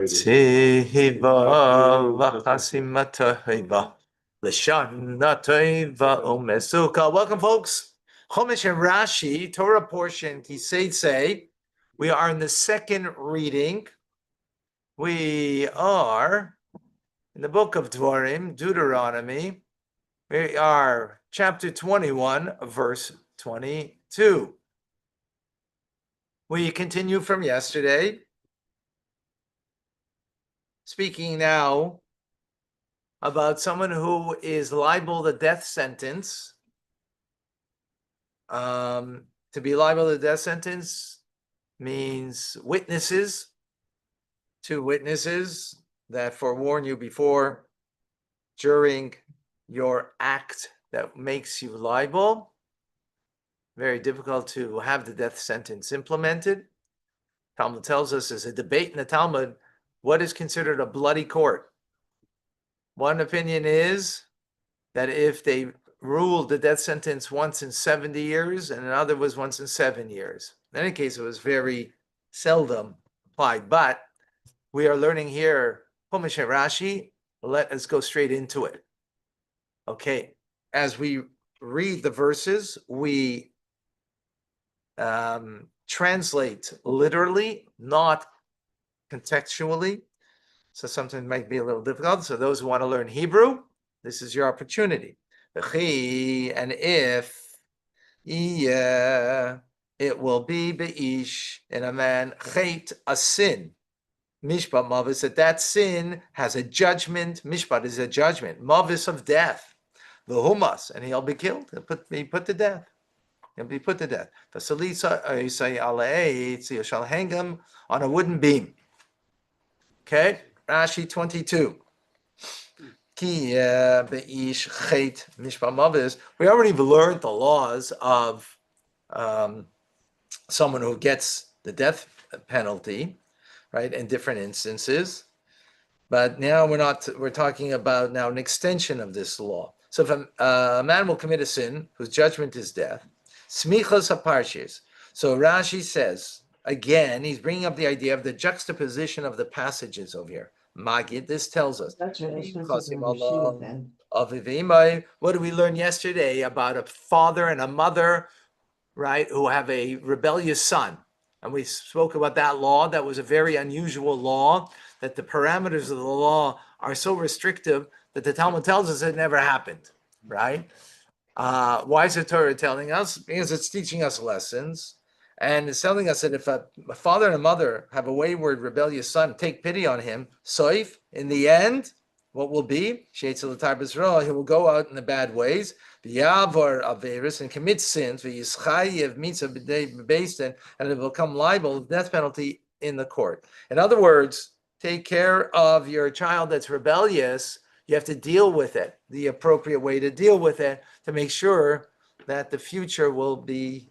Tziva v'chasimata heva l'shana teva umesuka. Welcome, folks. Chumash and Rashi, Torah portion, Teitzei. We are in the second reading. We are in the book of Dvarim, Deuteronomy. We are chapter 21, verse 22. We continue from yesterday. Speaking now about someone who is liable to death sentence. To be liable to death sentence means witnesses, two witnesses that forewarn you before, during your act that makes you liable. Very difficult to have the death sentence implemented. Talmud tells us there's a debate in the Talmud, what is considered a bloody court? One opinion is that if they ruled the death sentence once in 70 years and another was once in 7 years. In any case, it was very seldom applied. But we are learning here, Chumash and Rashi. Let us go straight into it. Okay, as we read the verses, we translate literally, not contextually. So something might be a little difficult. So those who want to learn Hebrew, this is your opportunity. And if it will be beish in a man, chait, a sin. Mishpat mavis, that sin has a judgment. Mishpat is a judgment. Mavis of death. V'humas, and he'll be killed. He'll be put to death. He'll be put to death. Vasalisa say alaei, you shall hang him on a wooden beam. Okay, Rashi 22. We already learned the laws of someone who gets the death penalty, right, in different instances. But now we're talking about now an extension of this law. So if a man will commit a sin whose judgment is death, smichas haparshis. So Rashi says, again, he's bringing up the idea of the juxtaposition of the passages over here. Magid, this tells us. That's right. What did we learn yesterday about a father and a mother, right, who have a rebellious son? And we spoke about that law. That was a very unusual law, that the parameters of the law are so restrictive that the Talmud tells us it never happened, right? Why is the Torah telling us? Because it's teaching us lessons. And it's telling us that if a father and a mother have a wayward, rebellious son, take pity on him. Soif, in the end, what will be? He will go out in the bad ways, and commit sins, and it will become liable, death penalty in the court. In other words, take care of your child that's rebellious. You have to deal with it, the appropriate way to deal with it, to make sure that the future will be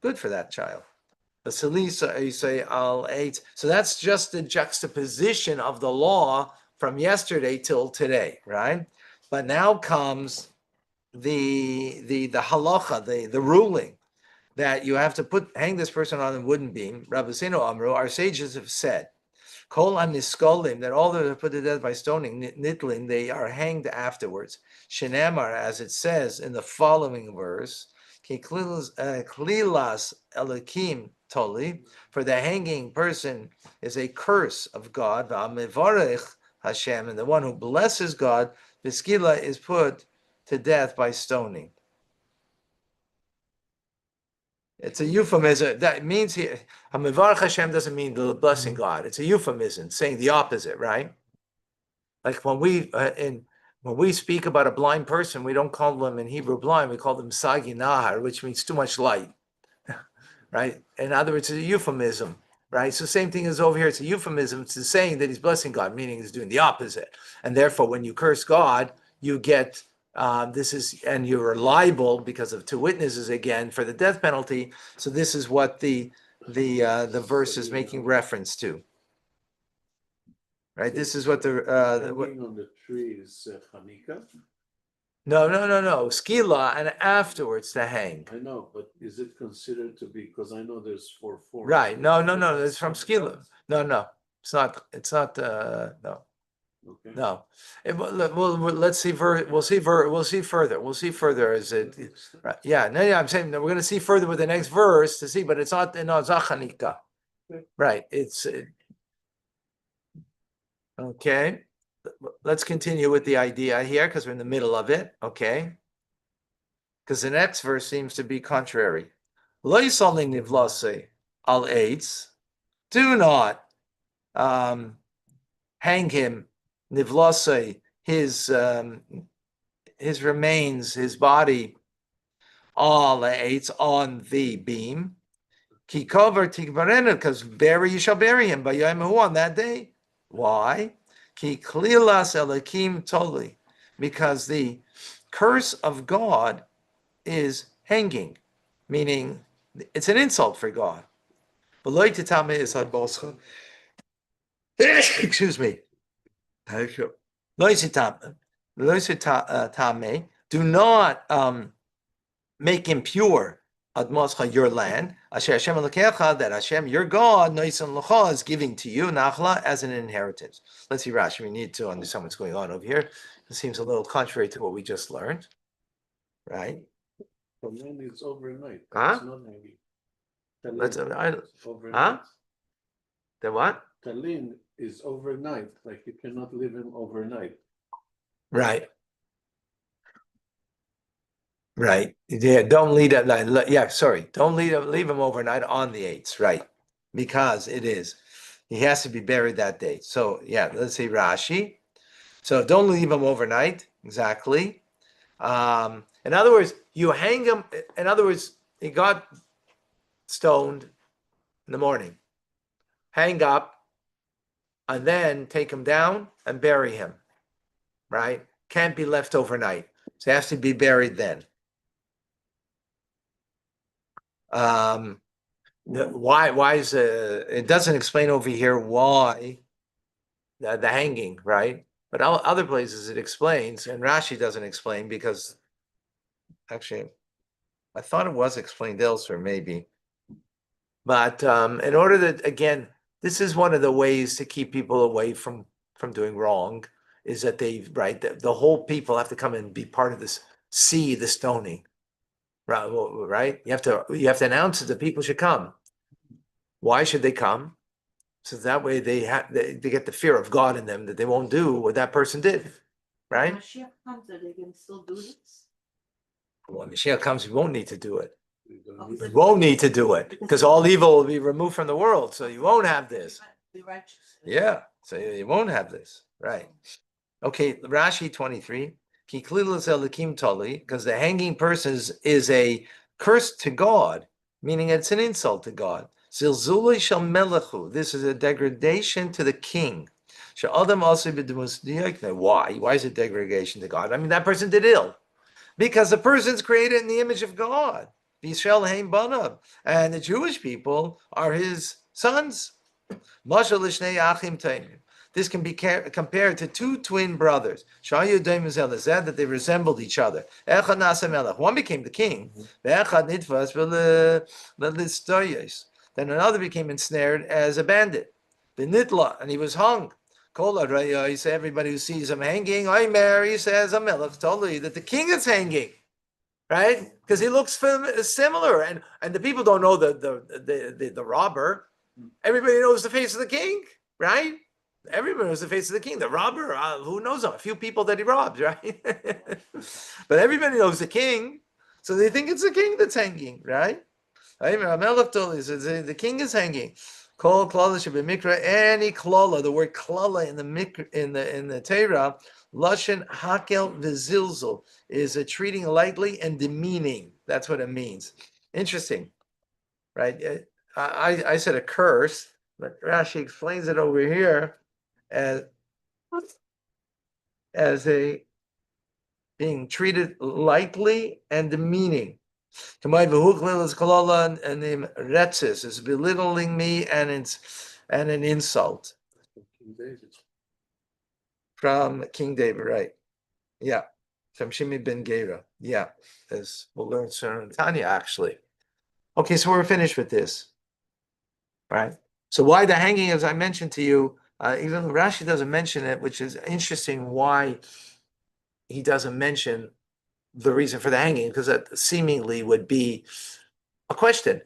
good for that child. So that's just the juxtaposition of the law from yesterday till today, right? But now comes the halacha, the ruling that you have to hang this person on a wooden beam. Rabbi Sino Amru, our sages have said, Kol aniskolim, that all that are put to death by stoning, nitlin, they are hanged afterwards. Shenamar, as it says in the following verse, Klilas Elokim Toli, for the hanging person is a curse of God, V'amivarech Hashem, and the one who blesses God, Biskila, is put to death by stoning. It's a euphemism. That means here, Hamivarech Hashem doesn't mean the blessing God. It's a euphemism, saying the opposite, right? Like when we speak about a blind person, we don't call them in Hebrew blind, we call them Sagi Nahar, which means too much light, right? In other words, it's a euphemism, right? So same thing as over here, it's a euphemism. It's saying that he's blessing God, meaning he's doing the opposite. And therefore, when you curse God, you get and you're liable because of two witnesses again for the death penalty. So this is what the verse is making reference to. Right, this is what hanging on the tree is Hanika? No. Skila, and afterwards to hang. I know, but is it considered to be, because I know there's 4 forms. Right, no, it's from skila. No. It's not. No. Okay. No. Let's see. We'll see. We'll see further. We'll see further. Is it? Right. Yeah. No. Yeah. I'm saying that we're going to see further with the next verse to see, but it's not. No, it's not Chanika. Right. It's okay. Let's continue with the idea here because we're in the middle of it. Okay. Because the next verse seems to be contrary. Lo yisali nivlase al eitz. Do not hang him nivlase his remains, his body, all eitz on the beam. Ki cover tikvarenu, because you shall bury him by Yom on that day. Why? Ki klilas elakim toli, because the curse of God is hanging, meaning it's an insult for God. Excuse me. Do not make impure Admoscha, your land, Asher Hashem Elokecha, that Hashem, your God, Noisan Locha, is giving to you, Nachla, as an inheritance. Let's see, Rashi, we need to understand what's going on over here. It seems a little contrary to what we just learned, right? Talin is overnight. Huh? It's not hanging. Let's, Overnight. The what? Talin is overnight. Like you cannot live him overnight. Right. Right. Yeah, don't leave it. Yeah, sorry. Don't leave him overnight on the 8th, right? Because it is. He has to be buried that day. So yeah, let's see Rashi. So don't leave him overnight. Exactly. In other words, you hang him. In other words, he got stoned in the morning. Hang up, and then take him down and bury him. Right? Can't be left overnight. So he has to be buried then. Why is it doesn't explain over here why the hanging, right? But other places it explains, and Rashi doesn't explain because actually I thought it was explained elsewhere, maybe. But in order that, again, this is one of the ways to keep people away from doing wrong, is that the whole people have to come and be part of this, see the stoning. Right? You have to announce that the people should come. Why should they come? So that way they get the fear of God in them that they won't do what that person did. Right? When Mashiach comes, are they can still do this? When Mashiach comes, we won't need to do it. You don't Oh, need- We won't need to do it because all evil will be removed from the world. So you won't have this. Be righteous. Yeah. So you won't have this. Right. Okay. Rashi 23. Because the hanging person is a curse to God, meaning it's an insult to God. Zilzuli shel melechu. This is a degradation to the king. She'adam also b'demus. Why? Why is it degradation to God? I mean, that person did ill because the person's created in the image of God. Yisrael heim banav, and the Jewish people are his sons. Mashal lishnei achim tainim. This can be compared to two twin brothers. That they resembled each other. One became the king. Then another became ensnared as a bandit. And he was hung. He said, everybody who sees him hanging, he says, totally that the king is hanging. Right? Because he looks similar. And the people don't know the robber. Everybody knows the face of the king, right? Everyone knows the face of the king. The robber, who knows him? A few people that he robbed, right? But everybody knows the king, so they think it's the king that's hanging, right? The king is hanging. Kol klala should be mikra. Any klala, the word klala in the Torah, lashon hakel v'zilzul, is a treating lightly and demeaning. That's what it means. Interesting, right? I said a curse, but Rashi explains it over here as a being treated lightly and demeaning. And the retzis is belittling me and an insult. King David. From King David, right? Yeah. From Shimi ben Gera. Yeah. As we'll learn soon in Tanya, actually. Okay, so we're finished with this. Right? So why the hanging, as I mentioned to you, even though Rashi doesn't mention it, which is interesting why he doesn't mention the reason for the hanging, because that seemingly would be a question.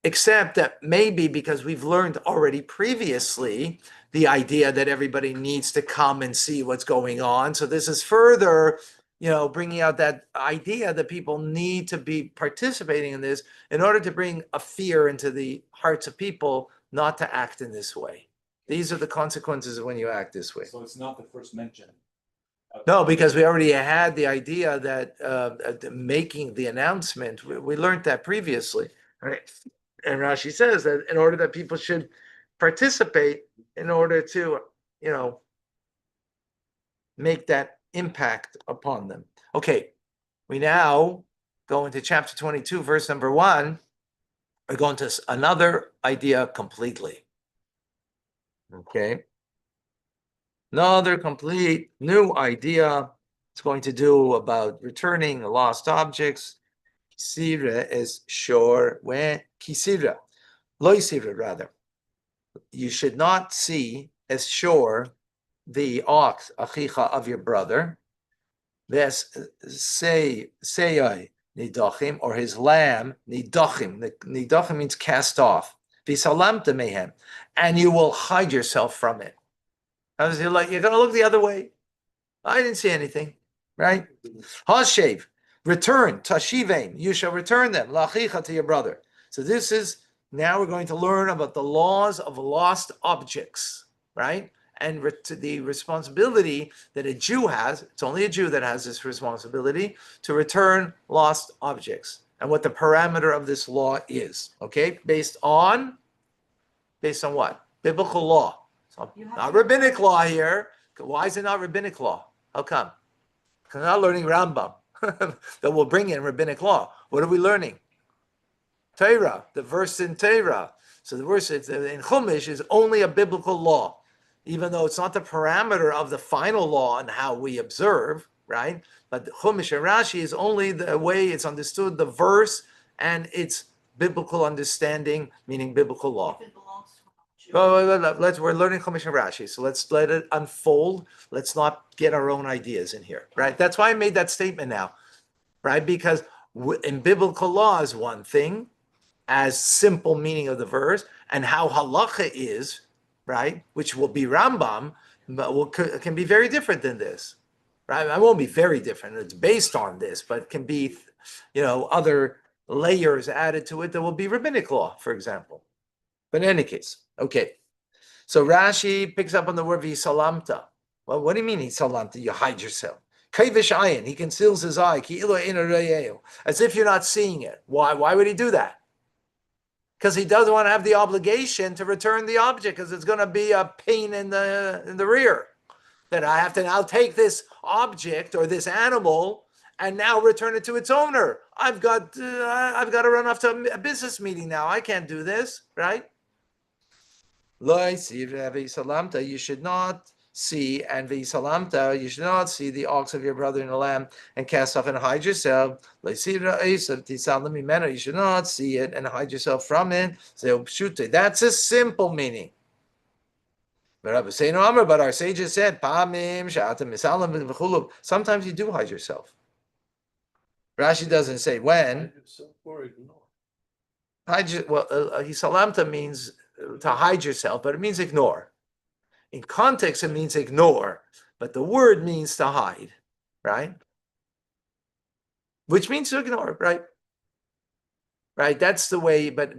Except that maybe because we've learned already previously the idea that everybody needs to come and see what's going on. So this is further, bringing out that idea that people need to be participating in this in order to bring a fear into the hearts of people not to act in this way. These are the consequences of when you act this way. So it's not the first mention. No, because we already had the idea that making the announcement, we learned that previously, right? And Rashi says that in order that people should participate, in order to, make that impact upon them. Okay, we now go into chapter 22, verse number 1. We're going to another idea completely. Okay. Another complete new idea. It's going to do about returning lost objects. Kisira is sure when kisira, loisira rather. You should not see as sure the ox achicha of your brother. This say nidachim, or his lamb nidachim. Nidachim means cast off. Visalamta mehem, and you will hide yourself from it. I was like, you're going to look the other way. I didn't see anything, right? Hashev, return, tashivein, you shall return them, lachicha, to your brother. So this is, now we're going to learn about the laws of lost objects, right? And the responsibility that a Jew has, it's only a Jew that has this responsibility to return lost objects, and what the parameter of this law is, okay? Based on what? Biblical law. So not rabbinic law here. Why is it not rabbinic law? How come? Because we're not learning Rambam that will bring in rabbinic law. What are we learning? Torah, the verse in Torah. So the verse in Chumash is only a biblical law, even though it's not the parameter of the final law and how we observe, right? But Chumash and Rashi is only the way it's understood, the verse and its biblical understanding, meaning biblical law. If it belongs to a Jew. We're learning Chumash and Rashi, so let's let it unfold. Let's not get our own ideas in here, right? That's why I made that statement now, right? Because in biblical law is one thing, as simple meaning of the verse, and how halacha is, right? Which will be Rambam, but can be very different than this, right? It won't be very different. It's based on this, but can be, other layers added to it that will be rabbinic law, for example. But in any case, okay. So Rashi picks up on the word visalamta. Well, what do you mean visalamta? You hide yourself. Kaivish ayin, he conceals his eye, as if you're not seeing it. Why? Why would he do that? Because he doesn't want to have the obligation to return the object, because it's going to be a pain in the rear. That I have to now take this object or this animal and now return it to its owner. I've got to run off to a business meeting now. I can't do this, right? You should not see, and you should not see the ox of your brother in the lamb and cast off and hide yourself. You should not see it and hide yourself from it. That's a simple meaning. But our sages said, sometimes you do hide yourself. Rashi doesn't say when. Hisalamta means to hide yourself, but it means ignore. In context, it means ignore, but the word means to hide, right? Which means to ignore, right? Right. That's the way. But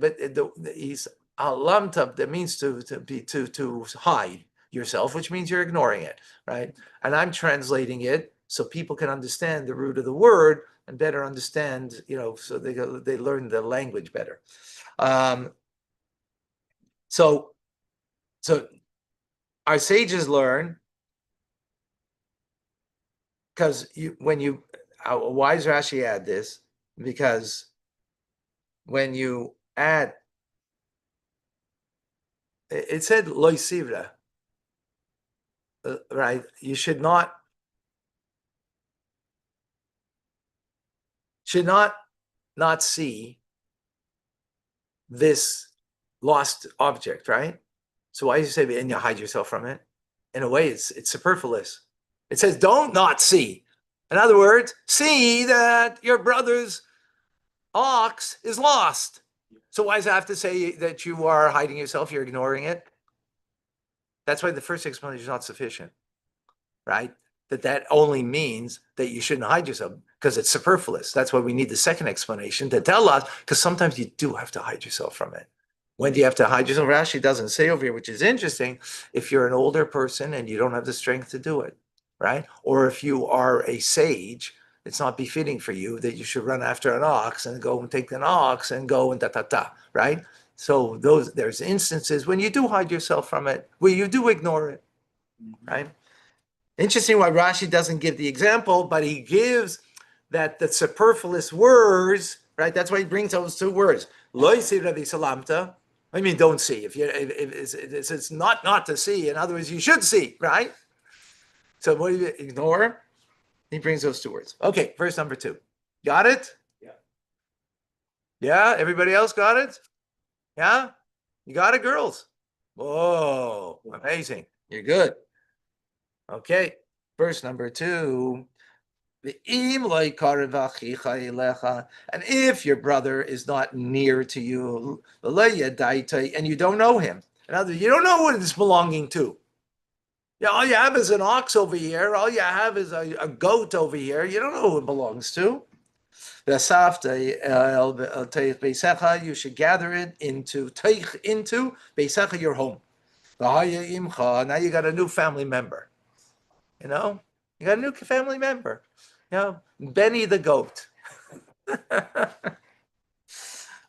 he's alamta. That means to hide yourself, which means you're ignoring it, right? And I'm translating it so people can understand the root of the word and better understand, so they learn the language better. So our sages learn, because why does Rashi add this? Because when you add, it said loy sivra, right? You should not see this lost object, right? So why does it say and you hide yourself from it? In a way, it's superfluous. It says don't not see. In other words, see that your brother's ox is lost. So why does it have to say that you are hiding yourself? You're ignoring it. That's why the first explanation is not sufficient, right? That only means that you shouldn't hide yourself because it's superfluous. That's why we need the second explanation to tell us, because sometimes you do have to hide yourself from it. When do you have to hide yourself? Rashi doesn't say over here, which is interesting. If you're an older person and you don't have the strength to do it, right? Or if you are a sage, it's not befitting for you that you should run after an ox and go and take an ox and go and ta, right? So there's instances when you do hide yourself from it, where you do ignore it, right? Interesting why Rashi doesn't give the example, but he gives that the superfluous words, right? That's why he brings those two words. Lo yisi Rabbi Salamta. I mean, don't see. If it's not to see, in other words, you should see, right? So what do you ignore? He brings those two words. Okay, verse number 2. Got it? Yeah. Yeah, everybody else got it? Yeah? You got it, girls? Whoa, amazing. You're good. Okay, verse number 2. And if your brother is not near to you, and you don't know him, in other words, you don't know what it's belonging to. Yeah, all you have is an ox over here. All you have is a goat over here. You don't know who it belongs to. You should gather it into Beisecha, your home. Now you got a new family member. You know, you got a new family member. You know, Benny the goat.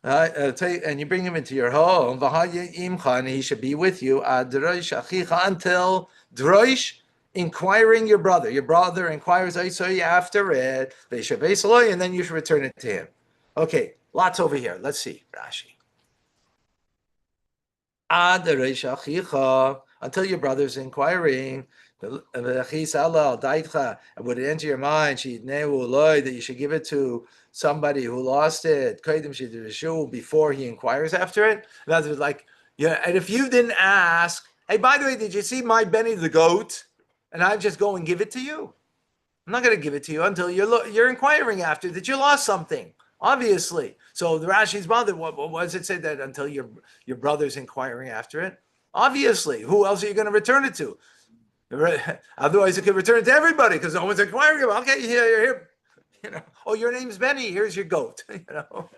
And you bring him into your home. And he should be with you until droish, inquiring your brother. Your brother inquires after it. And then you should return it to him. Okay, lots over here. Let's see, Rashi. Until your brother's inquiring. And would it enter your mind that you should give it to somebody who lost it before he inquires after it? In other words, like, yeah, and if you didn't ask, hey, by the way, did you see my Benny the goat? And I just go and give it to you. I'm not going to give it to you until you're inquiring after that you lost something, obviously. So the Rashi's mother, what does it say that until your brother's inquiring after it? Obviously, who else are you going to return it to? Otherwise, it could return it to everybody because no one's inquiring about. Okay, here, you're here. You know, oh, your name's Benny. Here's your goat. You know,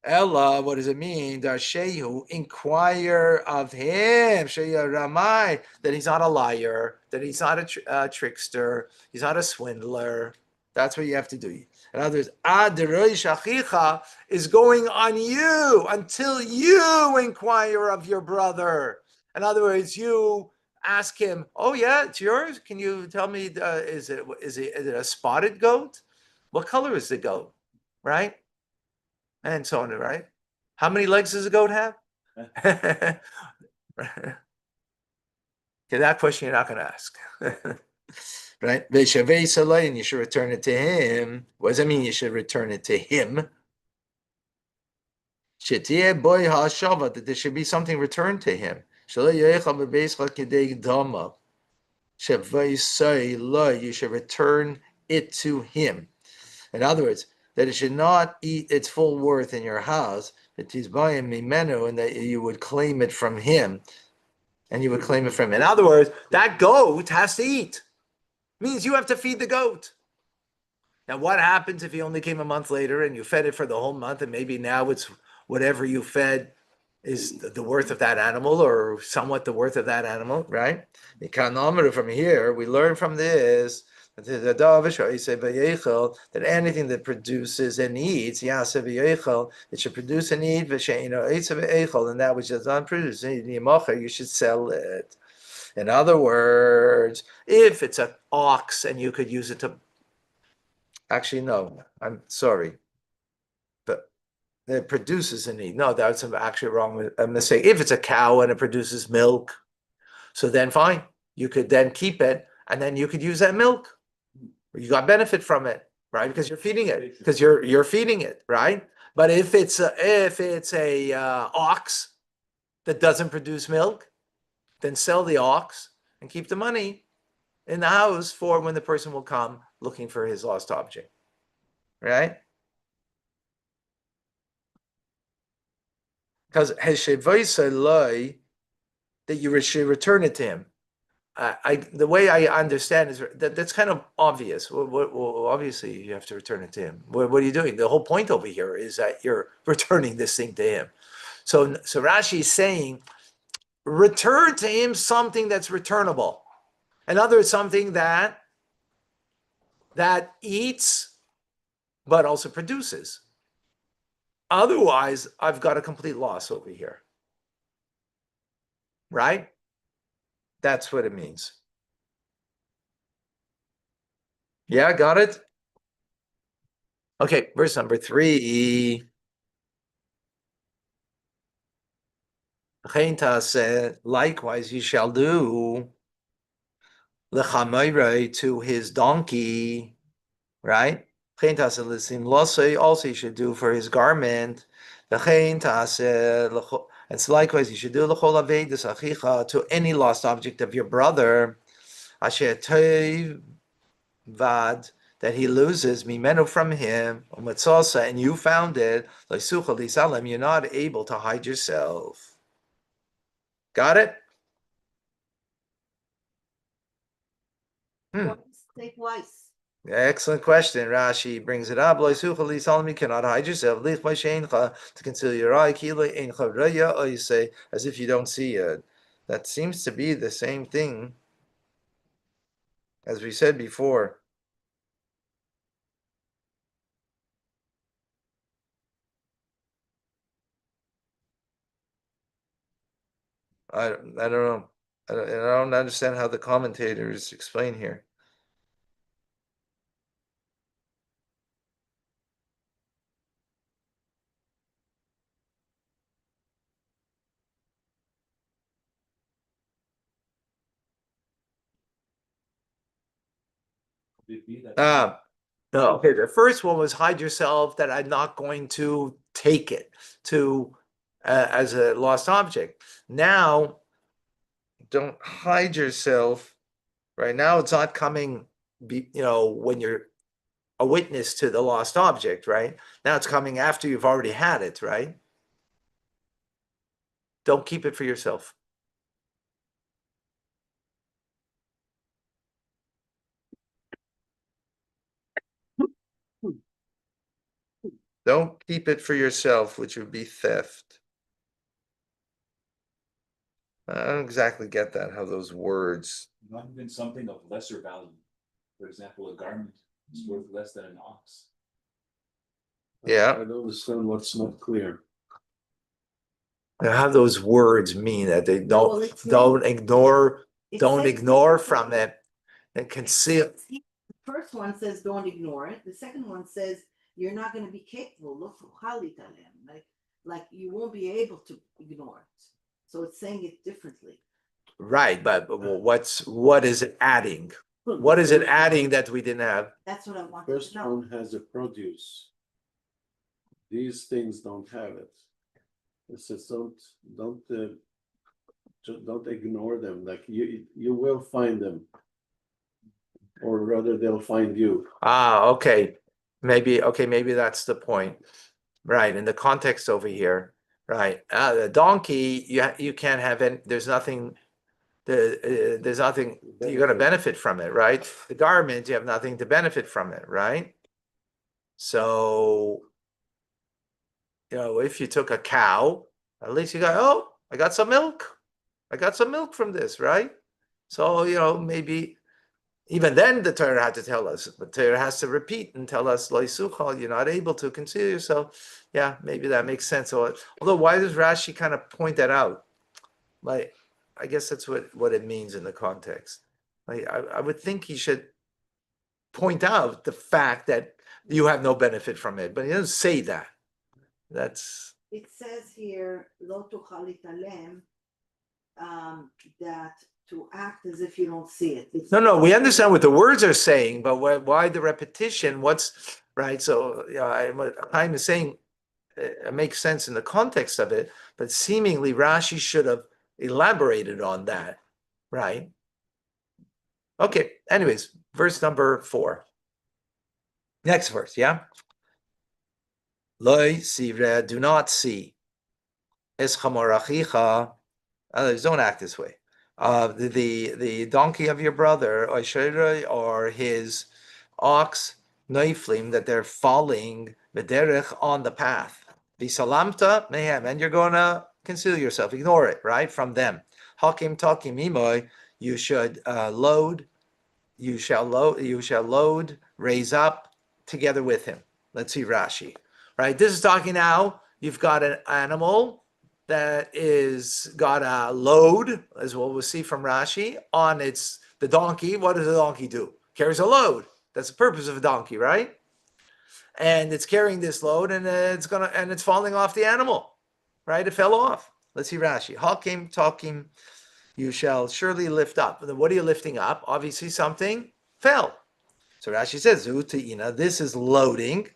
Ella. What does it mean? Darshehu, inquire of him. Sheya Ramai, that he's not a liar, that he's not a trickster, he's not a swindler. That's what you have to do. In other words, Aderoi Shachicha is going on you until you inquire of your brother. In other words, you ask him, oh yeah, it's yours. Can you tell me, is it a spotted goat? What color is the goat? Right? And so on, right? How many legs does a goat have? Okay, that question you're not going to ask. Right? And you should return it to him. What does that mean you should return it to him? That there should be something returned to him. You should return it to him. In other words, that it should not eat its full worth in your house, and that you would claim it from him. And you would claim it from him. In other words, that goat has to eat. Means you have to feed the goat. Now, what happens if he only came a month later and you fed it for the whole month, and maybe now it's whatever you fed is the worth of that animal or somewhat the worth of that animal, right? From here, we learn from this that anything that produces and eats, it should produce and eat, and that which does not produce, you should sell it. In other words, if it's an ox and you could use it to, actually, no, I'm sorry, but it produces a need. No, that's actually wrong. A mistake. If it's a cow and it produces milk, so then fine, you could then keep it and then you could use that milk. You got benefit from it, right? Because you're feeding it. Because you're feeding it, right? But if it's a ox that doesn't produce milk, then sell the ox and keep the money in the house for when the person will come looking for his lost object, right? Because that you should return it to him. The way I understand is that's kind of obvious. Well, obviously you have to return it to him. What are you doing? The whole point over here is that you're returning this thing to him. So Rashi is saying, return to him something that's returnable. In other words, something that eats, but also produces. Otherwise, I've got a complete loss over here. Right? That's what it means. Yeah, got it? Okay, verse number 3. Said, likewise you shall do to his donkey, right? Also you should do for his garment. And so likewise you should do to any lost object of your brother. That he loses mimenu from him, and you found it, you're not able to hide yourself. Got it? Say twice. Excellent question. Rashi brings it up. You cannot hide yourself. To conceal your eye, as if you don't see it. That seems to be the same thing as we said before. I don't know. I don't understand how the commentators explain here. No, okay. The first one was hide yourself, that I'm not going to take it to as a lost object. Now, don't hide yourself. Right now, it's not coming. When you're a witness to the lost object, right? Now it's coming after you've already had it, right? Don't keep it for yourself. Don't keep it for yourself, which would be theft. I don't exactly get that, how those words. Not even something of lesser value. For example, a garment is worth less than an ox. Yeah. I don't understand what's not clear. How those words mean that they don't ignore from it and conceal. The first one says don't ignore it. The second one says you're not going to be capable. Like you won't be able to ignore it. So it's saying it differently. Right, but what is it adding? What is it adding that we didn't have? That's what I want First to know. one has a produce. These things don't have it. It says don't ignore them. Like you will find them, or rather they'll find you. Okay. Maybe that's the point. Right, in the context over here, right? The donkey, you can't have any. There's nothing you're going to benefit from it, right? The garment, you have nothing to benefit from it, right? So, if you took a cow, at least you got, I got some milk. I got some milk from this, right? So, maybe even then the Torah had to tell us. The Torah has to repeat and tell us, Lo yisuchal, you're not able to conceal yourself. Yeah, maybe that makes sense. Although, why does Rashi kind of point that out? Like, I guess that's what it means in the context. Like, I would think he should point out the fact that you have no benefit from it, but he doesn't say that. It says here, Lo tuchal litalem, that to act as if you don't see it. No, we understand what the words are saying, but why the repetition? What's right? So I'm saying it makes sense in the context of it, but seemingly Rashi should have elaborated on that, right? Okay, anyways, verse number 4. Next verse, yeah? Loi sivre, do not see. Es chamorachicha, don't act this way. The donkey of your brother, or his ox, noiflim, that they're falling bederech on the path. Visalamta mehem, and you're going to conceal yourself, ignore it, right, from them. Hakim takim imoy, you should load, you shall load, raise up together with him. Let's see Rashi, right? This is talking now, you've got an animal that is got a load, as we'll see from Rashi, on the donkey. What does a donkey do? Carries a load. That's the purpose of a donkey, right? And it's carrying this load, and it's falling off the animal, right? It fell off. Let's see Rashi. Hakim takim, you shall surely lift up. What are you lifting up? Obviously something fell. So Rashi says, this is loading.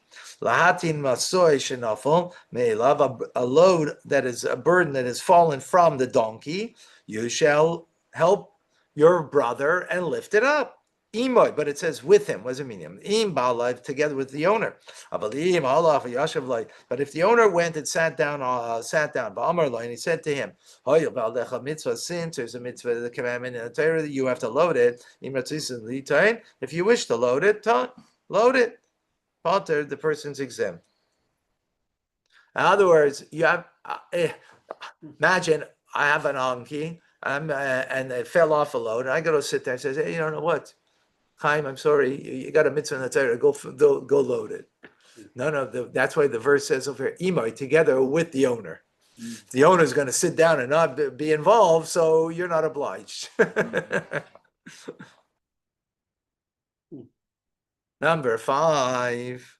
Lahatin masoy shenafel me'elav, a load that is a burden that has fallen from the donkey. You shall help your brother and lift it up. Imoy, but it says with him. What does it mean? Im ba'alive, together with the owner. But if the owner went and sat down, and he said to him, since there's a mitzvah, the commandment in the Torah that you have to load it. If you wish to load it, load it. Potter, the person's exempt. In other words, you have imagine I have an donkey, and it fell off a load, and I go to sit there and say, hey, you don't know what, Chaim, I'm sorry, you got a mitzvah in the Torah, go load it. No, that's why the verse says over here, Imoy, together with the owner. The owner's going to sit down and not be involved, so you're not obliged. Number 5.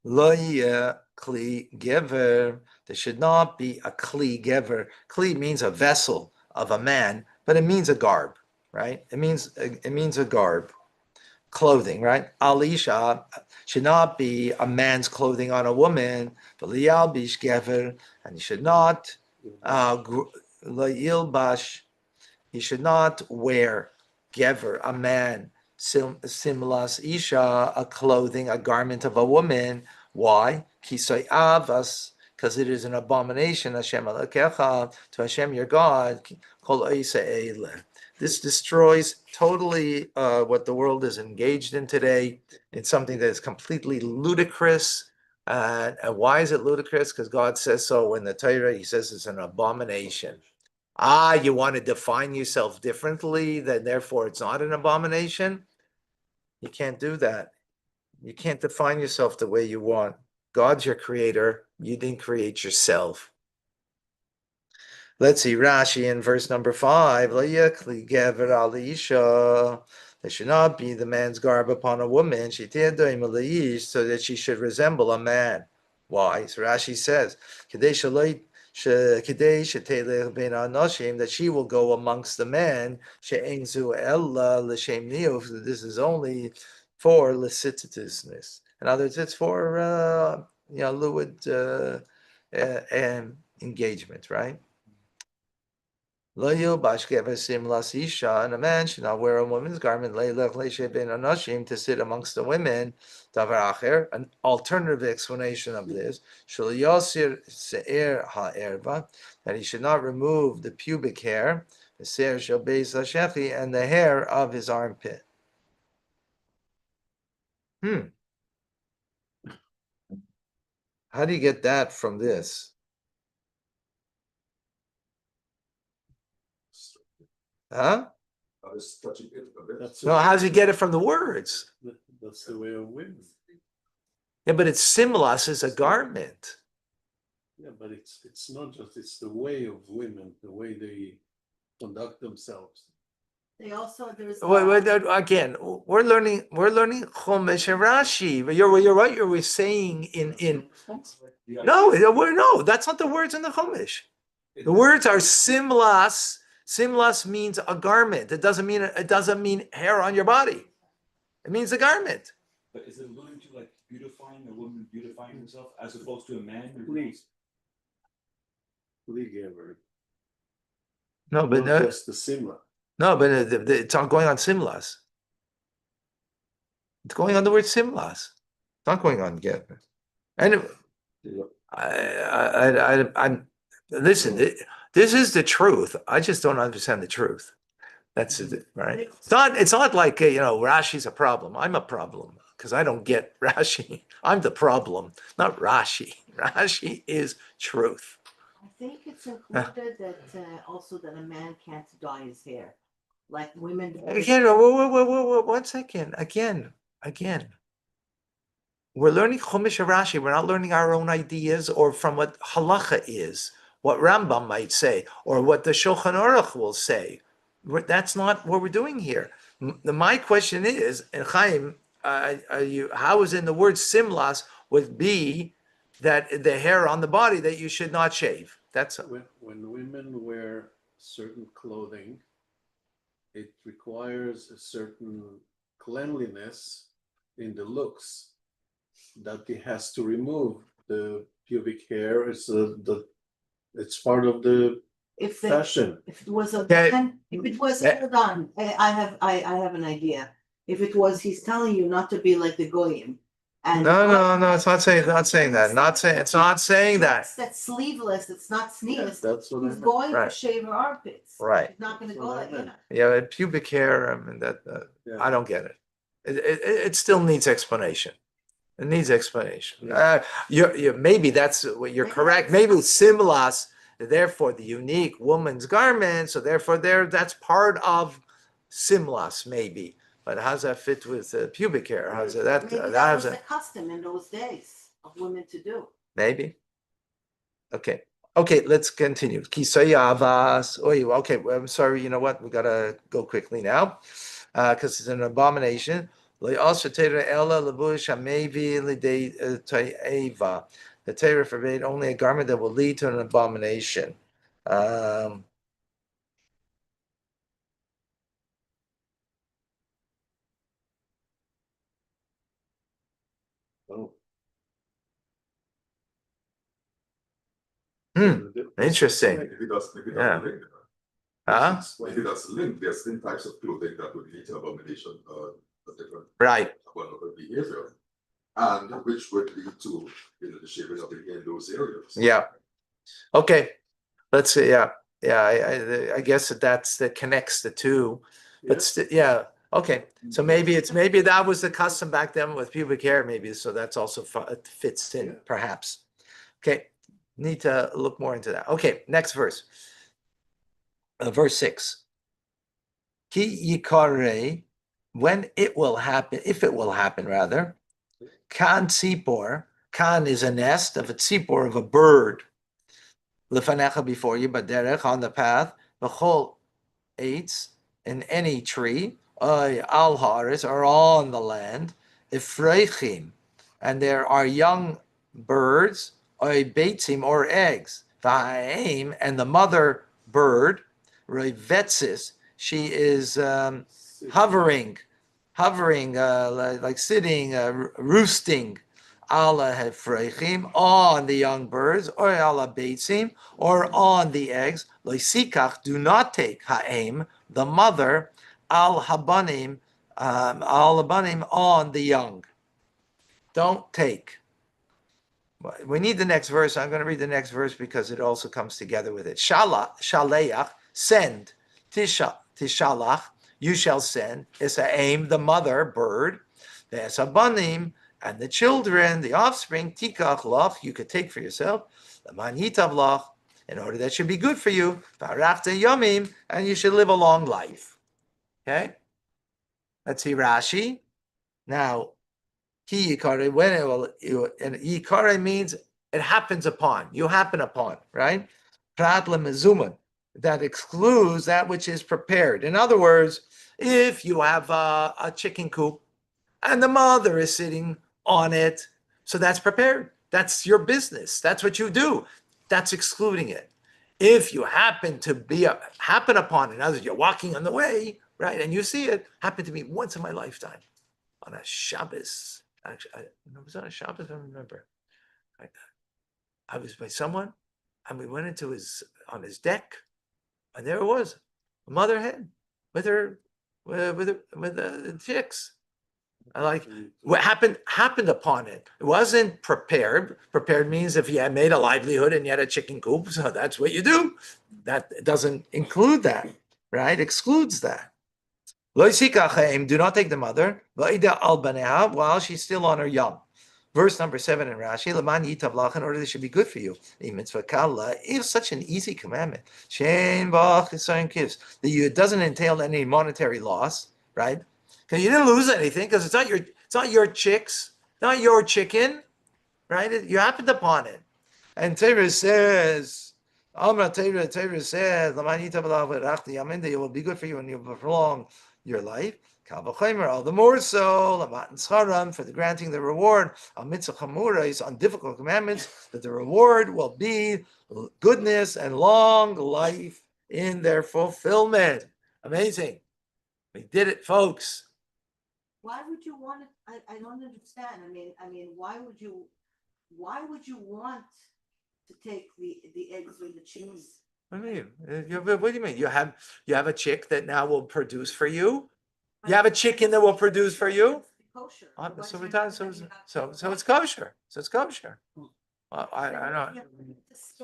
Lo yeh kli gever. There should not be a kli gever. Kli means a vessel of a man, but it means a garb, right? It means a garb, clothing, right? Alisha should not be a man's clothing on a woman. V'liyal bish gever, and he should not lo yilbash. He should not wear gever, a man, simlas isha, a clothing, a garment of a woman. Why? Kisay avas, because it is an abomination, Hashem alakecha, to Hashem your God. Kol This destroys totally what the world is engaged in today. It's something that is completely ludicrous. And why is it ludicrous? Because God says so in the Torah. He says it's an abomination. You want to define yourself differently, then therefore it's not an abomination? You can't do that. You can't define yourself the way you want. God's your creator. You didn't create yourself. Let's see Rashi in verse number 5. There should not be the man's garb upon a woman, so that she should resemble a man. Why? So Rashi says, that she will go amongst the men. This is only for lasciviousness. In other words, it's for lewd engagement, right? And a man should not wear a woman's garment to sit amongst the women. An alternative explanation of this, that he should not remove the pubic hair, and the hair of his armpit. How do you get that from this? Huh? No, how does he get it from the words? That's the way of women. Yeah, but it's simlas as a garment. Yeah, but it's not just, it's the way of women, the way they conduct themselves. They also, there's. Again, we're learning Chumash and Rashi. But you're right. We're saying no, that's not the words in the Chumash. The words are simlas. Simlas means a garment. It doesn't mean hair on your body. It means a garment. But is it alluding to like beautifying, a woman beautifying herself, as opposed to a man who Please. Ligever, No, but not just the simla. no, but it's not going on simlas. It's going on the word simlas. It's not going on get. And I'm listen. This is the truth. I just don't understand the truth. That's it, right. It's not. It's not like Rashi's a problem. I'm a problem because I don't get Rashi. I'm the problem, not Rashi. Rashi is truth. I think it's included that also that a man can't dye his hair, like women. Again, whoa, 1 second. Again. We're learning Chumash Rashi. We're not learning our own ideas or from what halacha is, what Rambam might say, or what the Shulchan Aruch will say. That's not what we're doing here. My question is, and Chaim, how is in the word simlas would be that the hair on the body that you should not shave? That's When women wear certain clothing, it requires a certain cleanliness in the looks that he has to remove the pubic hair. It's part of the fashion. If it was a Okay. man, if it was, hold on, I have an idea. If it was, he's telling you not to be like the goyim. And no. It's not saying that. It's not saying that. That's sleeveless. It's not Yes, sneeze. that's what I He's meant. going to Right. shave her armpits. Right. He's not going to That's go what I like meant. that. Yeah, pubic hair. I mean that. Yeah. I don't get it. It still needs explanation. It needs explanation. Yeah. You maybe that's what you're Maybe correct. that's- Maybe simlas, therefore the unique woman's garment. So therefore that's part of simlas maybe. But how's that fit with pubic hair? How's that? Maybe that How's was that? the custom in those days of women to do. Maybe. Okay. Okay, let's continue. Kisayavas. Oh, okay. Well, I'm sorry. You know what? We gotta go quickly now, because it's an abomination. Also, Ella Labush Hamevi Lidei Toeva. The Torah forbade only a garment that will lead to an abomination. Oh. Interesting. Maybe that's Yeah. the link. Huh? Maybe that's the link. There's different types of clothing that would lead to abomination, a different Right. abominable behavior, and which would lead to the shaving of the hair in those areas. Yeah. Okay. Let's see. Yeah. I guess that connects the two. But yeah. Okay. So maybe that was the custom back then with pubic hair. Maybe so that's also fits in, Yeah. perhaps. Okay. Need to look more into that. Okay. Next verse. Verse 6. Ki yikare, when it will happen, if it will happen, rather. Kan tzipor. Kan is a nest of a tzipor, of a bird. Lefanecha, before you, but derech, on the path. V'chol eitz, in any tree. Al haaretz, or on the land. Ifreichim, and there are young birds. Beitzim, or eggs. V'ha'im, and the mother bird. Revetzis, she is hovering, like sitting, roosting. Ala hefreichim, on the young birds, or ala beitzim, or on the eggs. Loisikach, do not take ha'im, the mother, al habanim, on the young. Don't take. We need the next verse. I'm going to read the next verse because it also comes together with it. Shaleach, send. Tishalach, you shall send. Isa'im, the mother bird. Ve'esabanim, and the children, the offspring. Tikach lach, you could take for yourself. L'man yitav lach, in order that should be good for you. V'arachta yomim, and you should live a long life. Okay? Let's see Rashi. Now, Ki yikare, when it will, and yikare means it happens upon, you happen upon, right? Prat lemezuman, that excludes that which is prepared. In other words, if you have a chicken coop and the mother is sitting on it, so that's prepared. That's your business. That's what you do. That's excluding it. If you happen to happen upon, in other words, you're walking on the way, right, and you see it, happened to me once in my lifetime on a Shabbos. Actually, it was on a Shabbos, I don't remember. I was by someone, and we went into on his deck, and there it was, a mother hen with the chicks. I like what happened upon it. It wasn't prepared. Prepared means if you had made a livelihood and you had a chicken coop, so that's what you do. That doesn't include that, right? Excludes that. Do not take the mother while she's still on her young. Verse number 7 in Rashi, Laman yitav lach, in order this should be good for you. It's such an easy commandment. It doesn't entail any monetary loss, right? Because you didn't lose anything, because it's not your chicks, not your chicken, right? You happened upon it. And Torah says, Amra Torah says, Laman yitav lach, it will be good for you and you will prolong your life. All the more so, for the granting the reward on mitzvah chamura, on difficult commandments, that the reward will be goodness and long life in their fulfillment. Amazing. We did it, folks. Why would you want it? I don't understand. I mean, why would you want to take the eggs with the cheese? I mean, what do you mean? You have a chick that now will produce for you. You have a chicken that will produce for you. Kosher. So we're done. So it's kosher. So it's kosher. I don't.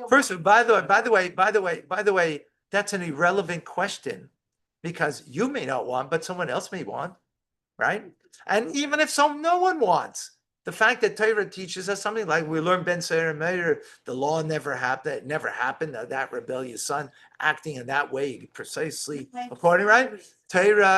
First, by the way, that's an irrelevant question, because you may not want, but someone else may want, right? And even if no one wants, the fact that Torah teaches us something like we learn Ben Seir and Meir, the law never happened. It never happened. That rebellious son acting in that way, precisely according, right? Torah.